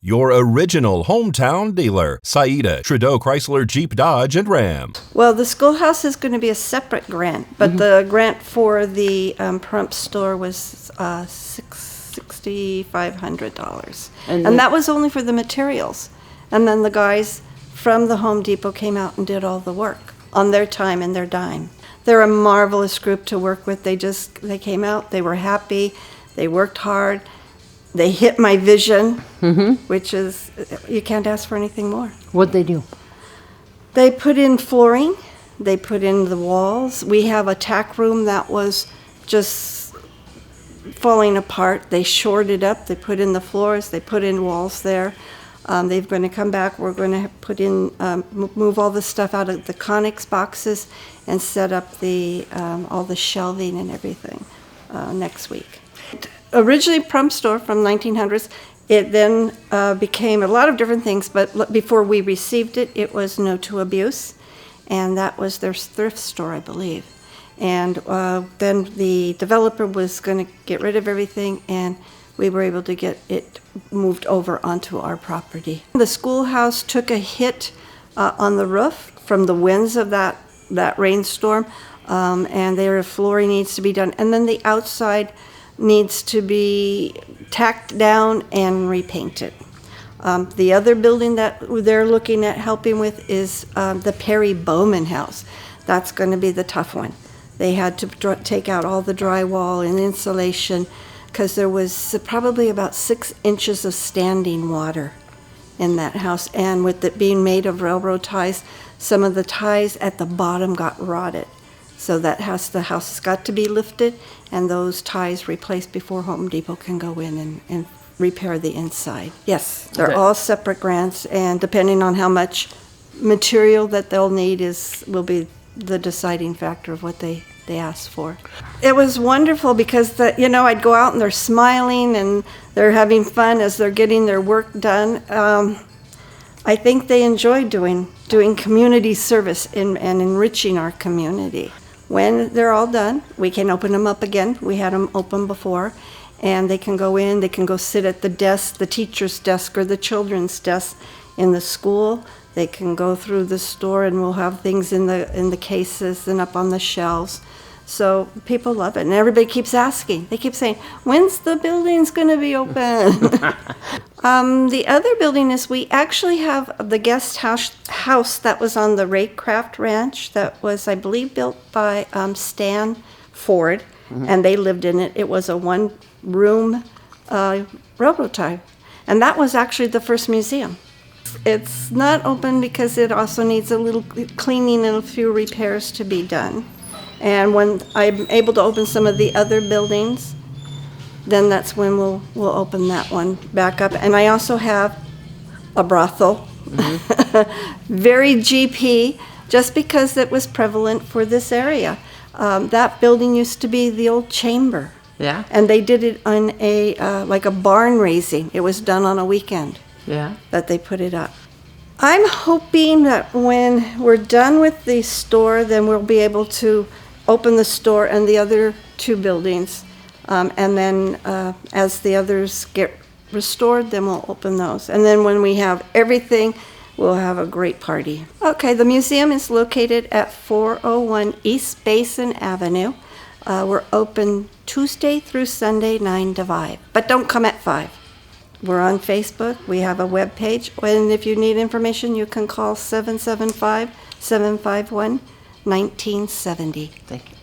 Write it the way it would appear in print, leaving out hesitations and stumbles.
Your original hometown dealer, Saida, Trudeau Chrysler Jeep Dodge and Ram. Well, the schoolhouse is going to be a separate grant, but the grant for the Pahrump store was $6,500. And that was only for the materials. And then the guys from the Home Depot came out and did all the work on their time and their dime. They're a marvelous group to work with. They came out, they were happy, they worked hard, they hit my vision, which is, you can't ask for anything more. What'd they do? They put in flooring, they put in the walls. We have a tack room that was just falling apart. They shored it up, they put in the floors, they put in walls there. They're going to come back. We're going to put in, move all the stuff out of the Conex boxes and set up the all the shelving and everything next week. Originally Pahrump store from 1900s. It then became a lot of different things, but before we received it, it was No to Abuse, and that was their thrift store, I believe. And then the developer was going to get rid of everything, and we were able to get it moved over onto our property. The schoolhouse took a hit on the roof from the winds of that rainstorm, and their flooring needs to be done. And then the outside needs to be tacked down and repainted. The other building that they're looking at helping with is the Perry Bowman house. That's going to be the tough one. They had to take out all the drywall and insulation, because there was probably about 6 inches of standing water in that house. And with it being made of railroad ties, some of the ties at the bottom got rotted. So the house has got to be lifted and those ties replaced before Home Depot can go in and repair the inside. Yes, they're all separate grants, and depending on how much material that they'll need will be the deciding factor of what they asked for. It was wonderful because I'd go out and they're smiling and they're having fun as they're getting their work done. I think they enjoy doing community service and enriching our community. When they're all done, we can open them up again. We had them open before, and they can go in, they can go sit at the desk, the teacher's desk or the children's desk in the school. They can go through the store and we'll have things in the cases and up on the shelves. So people love it, and everybody keeps asking. They keep saying, when's the building's going to be open? The other building is we actually have the guest house that was on the Raycraft Ranch that was, I believe, built by Stan Ford, and they lived in it. It was a one-room railroad tie, and that was actually the first museum. It's not open because it also needs a little cleaning and a few repairs to be done. And when I'm able to open some of the other buildings, then that's when we'll open that one back up. And I also have a brothel, very GP, just because it was prevalent for this area. That building used to be the old chamber. Yeah. And they did it on like a barn raising. It was done on a weekend. Yeah. That they put it up. I'm hoping that when we're done with the store, then we'll be able to open the store and the other 2 buildings. And then as the others get restored, then we'll open those. And then when we have everything, we'll have a great party. Okay, the museum is located at 401 East Basin Avenue. We're open Tuesday through Sunday, 9 to 5. But don't come at 5. We're on Facebook. We have a web page. And if you need information, you can call 775-751-1970. Thank you.